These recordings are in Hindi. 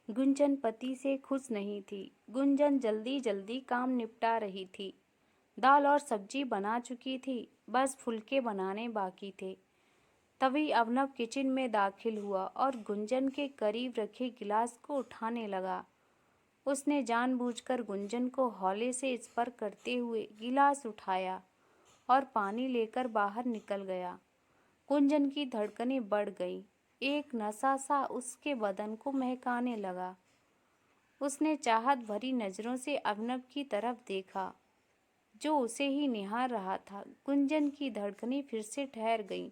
गुंजन पति से खुश नहीं थी। गुंजन जल्दी जल्दी काम निपटा रही थी। दाल और सब्जी बना चुकी थी, बस फुलके बनाने बाकी थे। तभी अवनव किचन में दाखिल हुआ और गुंजन के करीब रखे गिलास को उठाने लगा। उसने जानबूझकर गुंजन को हौले से स्पर्श करते हुए गिलास उठाया और पानी लेकर बाहर निकल गया। गुंजन की धड़कनें बढ़ गईं। एक नशा सा उसके बदन को महकाने लगा। उसने चाहत भरी नजरों से अवनव की तरफ देखा, जो उसे ही निहार रहा था। गुंजन की धड़कनें फिर से ठहर गईं।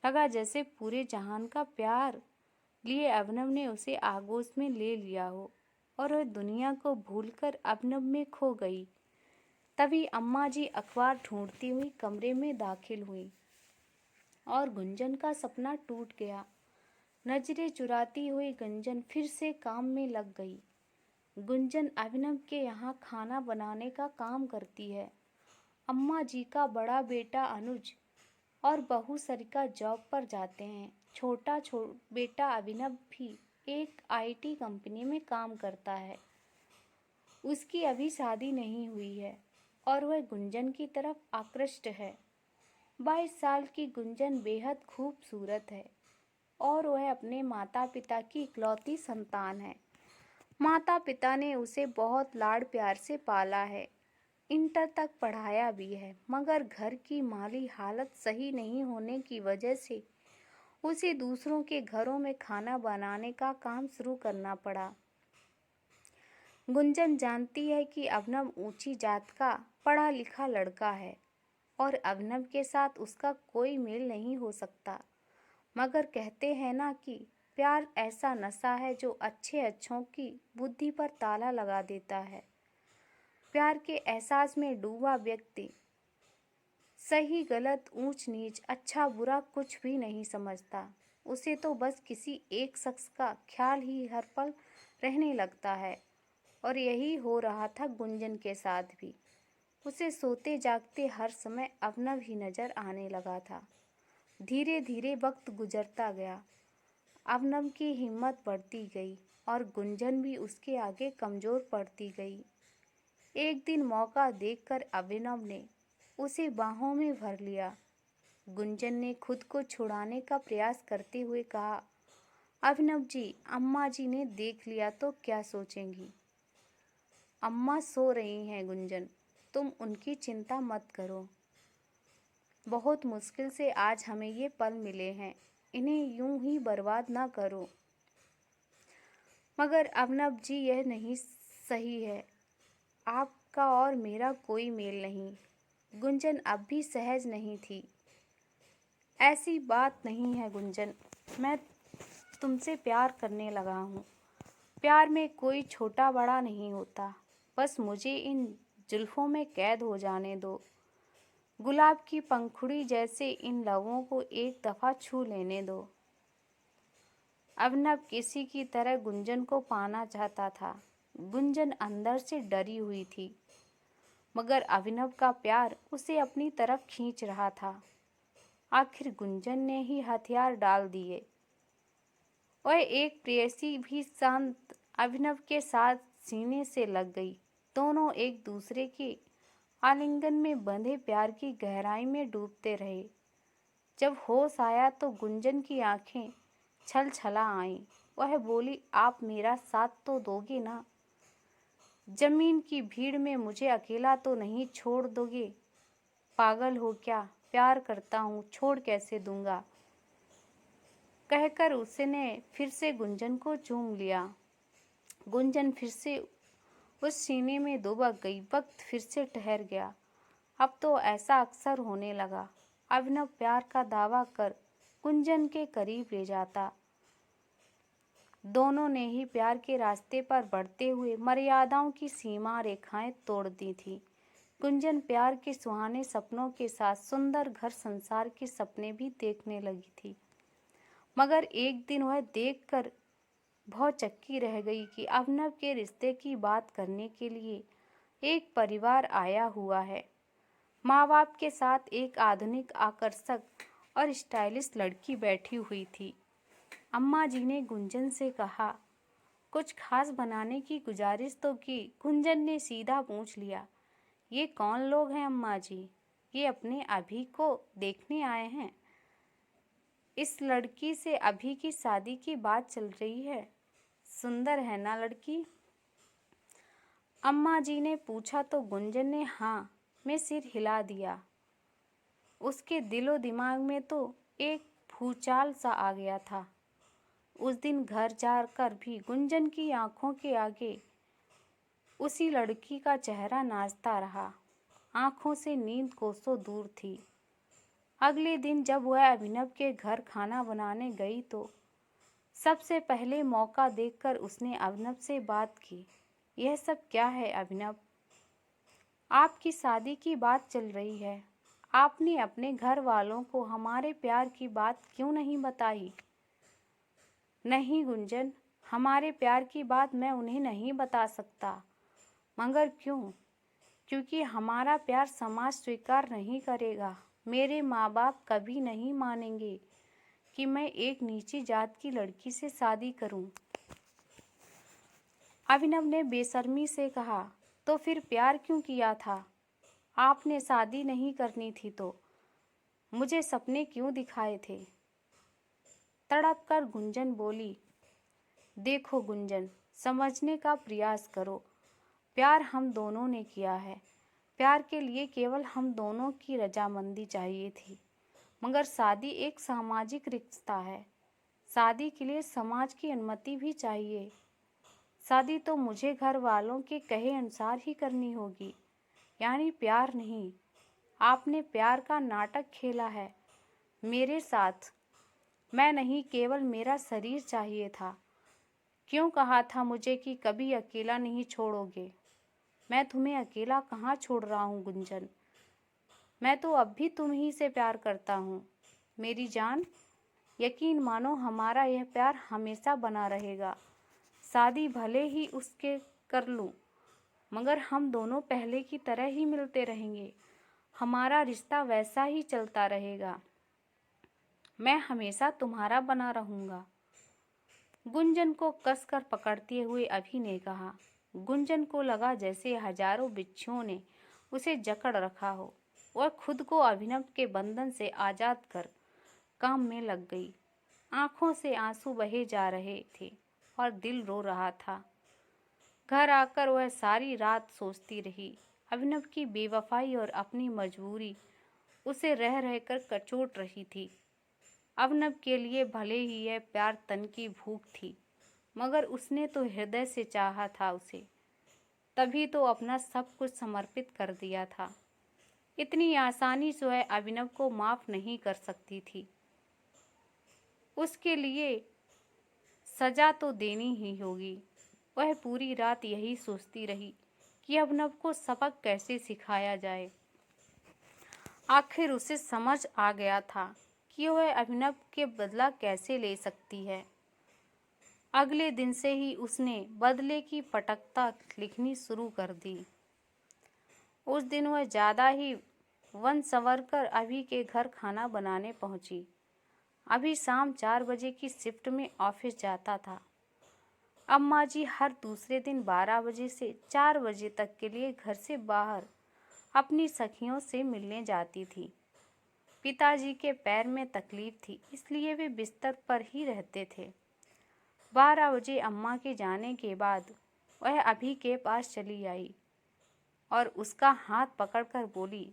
लगा जैसे पूरे जहान का प्यार लिए अवनव ने उसे आगोश में ले लिया हो और वह दुनिया को भूलकर अवनव में खो गई। तभी अम्मा जी अखबार ढूंढती हुई कमरे में दाखिल हुई और गुंजन का सपना टूट गया। नजरें चुराती हुई गुंजन फिर से काम में लग गई। गुंजन अभिनव के यहाँ खाना बनाने का काम करती है। अम्मा जी का बड़ा बेटा अनुज और बहू सरिका जॉब पर जाते हैं। छोटा बेटा अभिनव भी एक आईटी कंपनी में काम करता है। उसकी अभी शादी नहीं हुई है और वह गुंजन की तरफ आकृष्ट है। 22 साल की गुंजन बेहद खूबसूरत है और वह अपने माता पिता की इकलौती संतान है। माता पिता ने उसे बहुत लाड़ प्यार से पाला है, इंटर तक पढ़ाया भी है, मगर घर की माली हालत सही नहीं होने की वजह से उसे दूसरों के घरों में खाना बनाने का काम शुरू करना पड़ा। गुंजन जानती है कि अवनव ऊंची जात का पढ़ा लिखा लड़का है और अवनव के साथ उसका कोई मेल नहीं हो सकता, मगर कहते हैं ना कि प्यार ऐसा नशा है जो अच्छे अच्छों की बुद्धि पर ताला लगा देता है। प्यार के एहसास में डूबा व्यक्ति सही गलत ऊंच नीच अच्छा बुरा कुछ भी नहीं समझता। उसे तो बस किसी एक शख्स का ख्याल ही हर पल रहने लगता है और यही हो रहा था गुंजन के साथ भी। उसे सोते जागते हर समय अवनव ही नजर आने लगा था। धीरे धीरे वक्त गुजरता गया। अवनव की हिम्मत बढ़ती गई और गुंजन भी उसके आगे कमजोर पड़ती गई। एक दिन मौका देखकर अभिनव ने उसे बाहों में भर लिया। गुंजन ने खुद को छुड़ाने का प्रयास करते हुए कहा, अभिनव जी, अम्मा जी ने देख लिया तो क्या सोचेंगी? अम्मा सो रही हैं गुंजन, तुम उनकी चिंता मत करो। बहुत मुश्किल से आज हमें ये पल मिले हैं, इन्हें यूं ही बर्बाद ना करो। मगर अभिनव जी, यह नहीं सही है। आपका और मेरा कोई मेल नहीं। गुंजन अब भी सहज नहीं थी। ऐसी बात नहीं है गुंजन, मैं तुमसे प्यार करने लगा हूँ। प्यार में कोई छोटा बड़ा नहीं होता। बस मुझे इन जुल्फों में कैद हो जाने दो। गुलाब की पंखुड़ी जैसे इन लबों को एक दफा छू लेने दो। अवनव किसी की तरह गुंजन को पाना चाहता था। गुंजन अंदर से डरी हुई थी, मगर अभिनव का प्यार उसे अपनी तरफ खींच रहा था। आखिर गुंजन ने ही हथियार डाल दिए और एक प्रेयसी भी शांत अभिनव के साथ सीने से लग गई। दोनों एक दूसरे के आलिंगन में बंधे प्यार की गहराई में डूबते रहे। जब होश आया तो गुंजन की आंखें छल छला आईं। वह बोली, आप मेरा साथ तो दोगे ना? जमीन की भीड़ में मुझे अकेला तो नहीं छोड़ दोगे? पागल हो क्या? प्यार करता हूँ, छोड़ कैसे दूंगा? कहकर उसने फिर से गुंजन को चूम लिया। गुंजन फिर से उस सीने में दुबक गई। वक्त फिर से ठहर गया। अब तो ऐसा अक्सर होने लगा। अभिनव प्यार का दावा कर गुंजन के करीब ले जाता। दोनों ने ही प्यार के रास्ते पर बढ़ते हुए मर्यादाओं की सीमा रेखाएं तोड़ दी थी। गुंजन प्यार के सुहाने सपनों के साथ सुंदर घर संसार के सपने भी देखने लगी थी, मगर एक दिन वह देखकर भौचक्की रह गई कि अभिनव के रिश्ते की बात करने के लिए एक परिवार आया हुआ है। माँ बाप के साथ एक आधुनिक, आकर्षक और स्टाइलिश लड़की बैठी हुई थी। अम्मा जी ने गुंजन से कहा, कुछ खास बनाने की गुजारिश तो की। गुंजन ने सीधा पूछ लिया, ये कौन लोग हैं अम्मा जी? ये अपने अभी को देखने आए हैं? इस लड़की से अभी की शादी की बात चल रही है। सुंदर है ना लड़की? अम्मा जी ने पूछा तो गुंजन ने हाँ में सिर हिला दिया। उसके दिलो दिमाग में तो एक भूचाल सा आ गया था। उस दिन घर जाकर भी गुंजन की आंखों के आगे उसी लड़की का चेहरा नाचता रहा। आंखों से नींद कोसों दूर थी। अगले दिन जब वह अभिनव के घर खाना बनाने गई तो सबसे पहले मौका देखकर उसने अभिनव से बात की। यह सब क्या है अभिनव? आपकी शादी की बात चल रही है। आपने अपने घर वालों को हमारे प्यार की बात क्यों नहीं बताई? नहीं गुंजन, हमारे प्यार की बात मैं उन्हें नहीं बता सकता। मगर क्यों? क्योंकि हमारा प्यार समाज स्वीकार नहीं करेगा। मेरे माँ बाप कभी नहीं मानेंगे कि मैं एक नीची जात की लड़की से शादी करूं। अभिनव ने बेशर्मी से कहा, तो फिर प्यार क्यों किया था? आपने शादी नहीं करनी थी तो मुझे सपने क्यों दिखाए थे? तड़प कर गुंजन बोली, देखो गुंजन, समझने का प्रयास करो। प्यार हम दोनों ने किया है। प्यार के लिए केवल हम दोनों की रजामंदी चाहिए थी। मगर शादी एक सामाजिक रिश्ता है। शादी के लिए समाज की अनुमति भी चाहिए। शादी तो मुझे घर वालों के कहे अनुसार ही करनी होगी, यानी प्यार नहीं। आपने प्यार का नाटक खेला है मेरे साथ। मैं नहीं, केवल मेरा शरीर चाहिए था। क्यों कहा था मुझे कि कभी अकेला नहीं छोड़ोगे? मैं तुम्हें अकेला कहाँ छोड़ रहा हूँ गुंजन। मैं तो अब भी तुम ही से प्यार करता हूँ मेरी जान। यकीन मानो हमारा यह प्यार हमेशा बना रहेगा। शादी भले ही उसके कर लूँ, मगर हम दोनों पहले की तरह ही मिलते रहेंगे। हमारा रिश्ता वैसा ही चलता रहेगा। मैं हमेशा तुम्हारा बना रहूँगा। गुंजन को कसकर पकड़ते हुए अभी ने कहा। गुंजन को लगा जैसे हजारों बिच्छुओं ने उसे जकड़ रखा हो। वह खुद को अभिनव के बंधन से आजाद कर काम में लग गई। आंखों से आंसू बहे जा रहे थे और दिल रो रहा था। घर आकर वह सारी रात सोचती रही। अभिनव की बेवफाई और अपनी मजबूरी उसे रह रहकर कचोट रही थी। अभिनव के लिए भले ही यह प्यार तन की भूख थी, मगर उसने तो हृदय से चाहा था उसे। तभी तो अपना सब कुछ समर्पित कर दिया था। इतनी आसानी से वह अभिनव को माफ नहीं कर सकती थी। उसके लिए सजा तो देनी ही होगी। वह पूरी रात यही सोचती रही कि अभिनव को सबक कैसे सिखाया जाए। आखिर उसे समझ आ गया था कि वह अभिनव के बदला कैसे ले सकती है। अगले दिन से ही उसने बदले की पटकथा लिखनी शुरू कर दी। उस दिन वह ज़्यादा ही वन संवर कर अभी के घर खाना बनाने पहुंची। अभी शाम 4 बजे की शिफ्ट में ऑफिस जाता था। अम्मा जी हर दूसरे दिन 12 बजे से 4 बजे तक के लिए घर से बाहर अपनी सखियों से मिलने जाती थी। पिताजी के पैर में तकलीफ थी, इसलिए वे बिस्तर पर ही रहते थे। 12 बजे अम्मा के जाने के बाद वह अभी के पास चली आई और उसका हाथ पकड़कर बोली,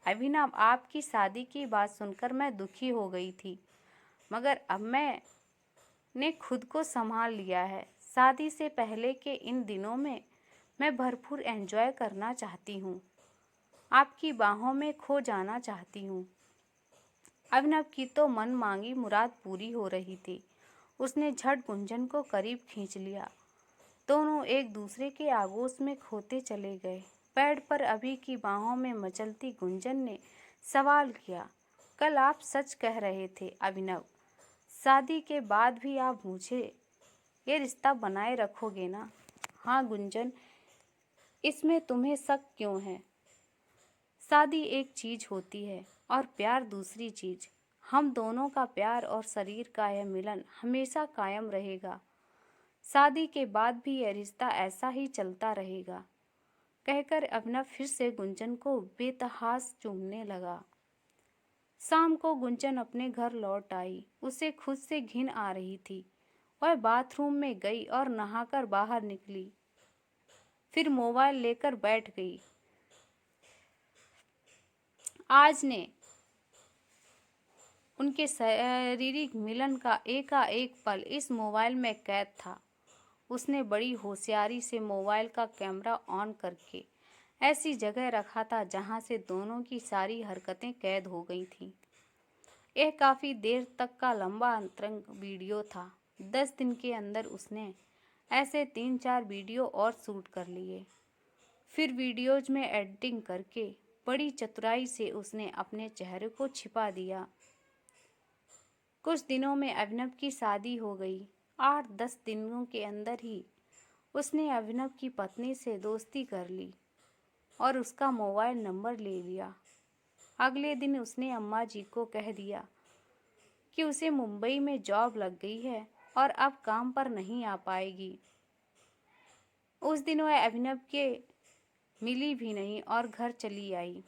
अभिनव, आपकी शादी की बात सुनकर मैं दुखी हो गई थी, मगर अब मैंने खुद को संभाल लिया है। शादी से पहले के इन दिनों में मैं भरपूर एंजॉय करना चाहती हूँ। आपकी बाहों में खो जाना चाहती हूँ। अभिनव की तो मन मांगी मुराद पूरी हो रही थी। उसने झट गुंजन को करीब खींच लिया। दोनों एक दूसरे के आगोश में खोते चले गए। बेड पर अभी की बाहों में मचलती गुंजन ने सवाल किया, कल आप सच कह रहे थे अभिनव, शादी के बाद भी आप मुझे ये रिश्ता बनाए रखोगे ना? हाँ गुंजन, इसमें तुम्हें शक क्यों है? शादी एक चीज होती है और प्यार दूसरी चीज। हम दोनों का प्यार और शरीर का यह मिलन हमेशा कायम रहेगा। शादी के बाद भी यह रिश्ता ऐसा ही चलता रहेगा, कहकर अभिनव फिर से गुंजन को बेतहास चूमने लगा। शाम को गुंजन अपने घर लौट आई। उसे खुद से घिन आ रही थी। वह बाथरूम में गई और नहाकर बाहर निकली। फिर मोबाइल लेकर बैठ गई। आज ने उनके शारीरिक मिलन का एकाएक पल इस मोबाइल में कैद था। उसने बड़ी होशियारी से मोबाइल का कैमरा ऑन करके ऐसी जगह रखा था जहां से दोनों की सारी हरकतें कैद हो गई थीं। यह काफ़ी देर तक का लंबा अंतरंग वीडियो था। 10 दिन के अंदर उसने ऐसे 3-4 वीडियो और शूट कर लिए। फिर वीडियोज में एडिटिंग करके बड़ी चतुराई से उसने अपने चेहरे को छिपा दिया। कुछ दिनों में अभिनव की शादी हो गई। 8-10 दिनों के अंदर ही उसने अभिनव की पत्नी से दोस्ती कर ली और उसका मोबाइल नंबर ले लिया। अगले दिन उसने अम्मा जी को कह दिया कि उसे मुंबई में जॉब लग गई है और अब काम पर नहीं आ पाएगी। उस दिन वह अभिनव के मिली भी नहीं और घर चली आई।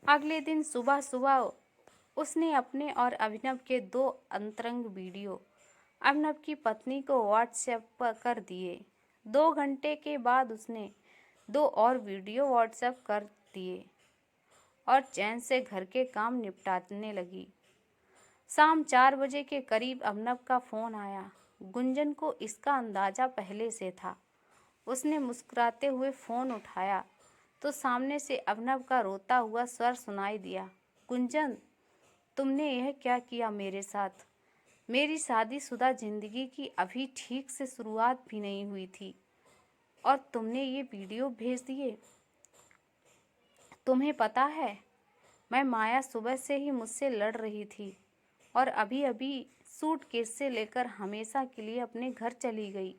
अगले दिन सुबह सुबह उसने अपने और अभिनव के 2 अंतरंग वीडियो अभिनव की पत्नी को व्हाट्सएप पर कर दिए। 2 घंटे के बाद उसने 2 और वीडियो व्हाट्सएप कर दिए और चैन से घर के काम निपटाने लगी। शाम 4 बजे के करीब अभिनव का फ़ोन आया। गुंजन को इसका अंदाज़ा पहले से था। उसने मुस्कुराते हुए फ़ोन उठाया तो सामने से अभिनव का रोता हुआ स्वर सुनाई दिया। गुंजन, तुमने यह क्या किया मेरे साथ? मेरी शादीशुदा ज़िंदगी की अभी ठीक से शुरुआत भी नहीं हुई थी और तुमने ये वीडियो भेज दिए। तुम्हें पता है, मैं माया सुबह से ही मुझसे लड़ रही थी और अभी अभी सूटकेस से लेकर हमेशा के लिए अपने घर चली गई।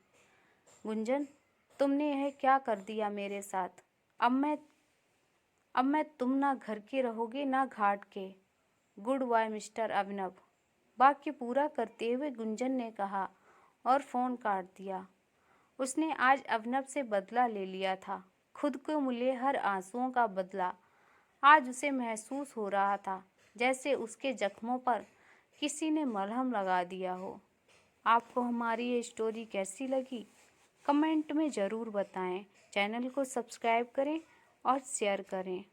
गुंजन, तुमने यह क्या कर दिया मेरे साथ? अब मैं तुम ना घर के रहोगे ना घाट के। गुड बाय मिस्टर अभिनव। वाक्य पूरा करते हुए गुंजन ने कहा और फ़ोन काट दिया। उसने आज अभिनव से बदला ले लिया था, खुद को मिले हर आंसुओं का बदला। आज उसे महसूस हो रहा था जैसे उसके जख्मों पर किसी ने मलहम लगा दिया हो। आपको हमारी ये स्टोरी कैसी लगी? कमेंट में ज़रूर बताएं। चैनल को सब्सक्राइब करें और शेयर करें।